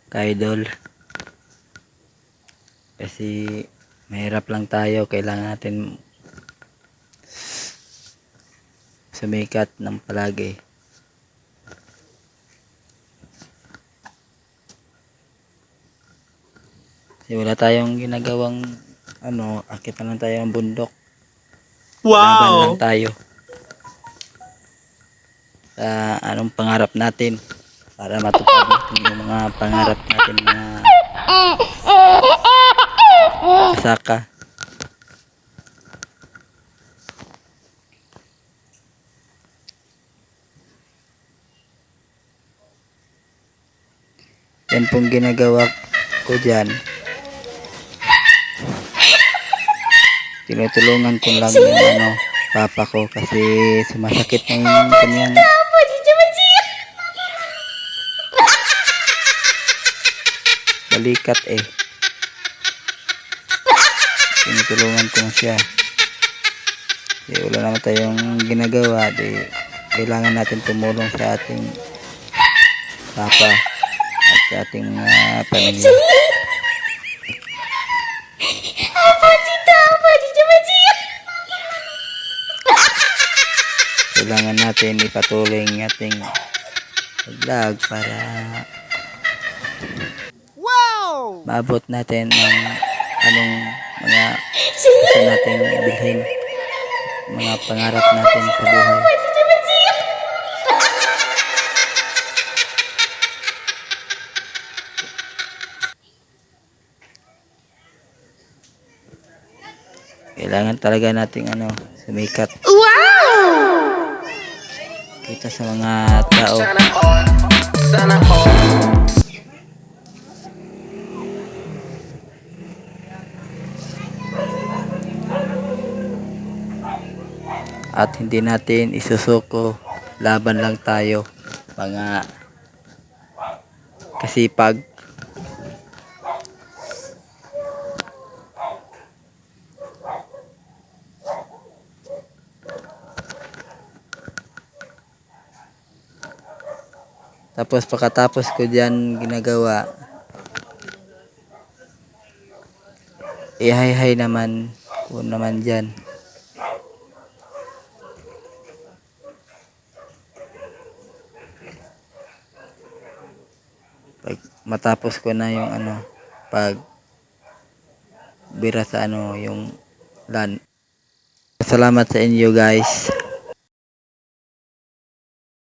ka-idol. Kasi mahirap lang tayo, kailangan natin sumikat ng palagi. Kasi wala tayong ginagawang akit na lang tayo ng bundok. Laban lang Wow! tayo sa anong pangarap natin para matupad natin yung mga pangarap natin na kasaka. Yan pong ginagawa ko dyan. Tinutulungan ko lang yung papa ko kasi sumasakit na yung kanyang balikat eh. Tinutulungan ko na siya. Kasi wala naman tayong ginagawa, di kailangan natin tumulong sa ating papa at sa ating pamilya. Kailangan natin ipatuloy ang ating vlog para maabot natin ang anong mga gusto nating bilhin, mga pangarap natin sa buhay. Kailangan talaga nating sumikat. Kita sa mga tao. At hindi natin isusuko, laban lang tayo, mga kasipag. Tapos pagkatapos ko diyan ginagawa, ihay-hay naman ko naman diyan. Pag matapos ko na yung pag bira sa yung LAN. Salamat sa inyo guys.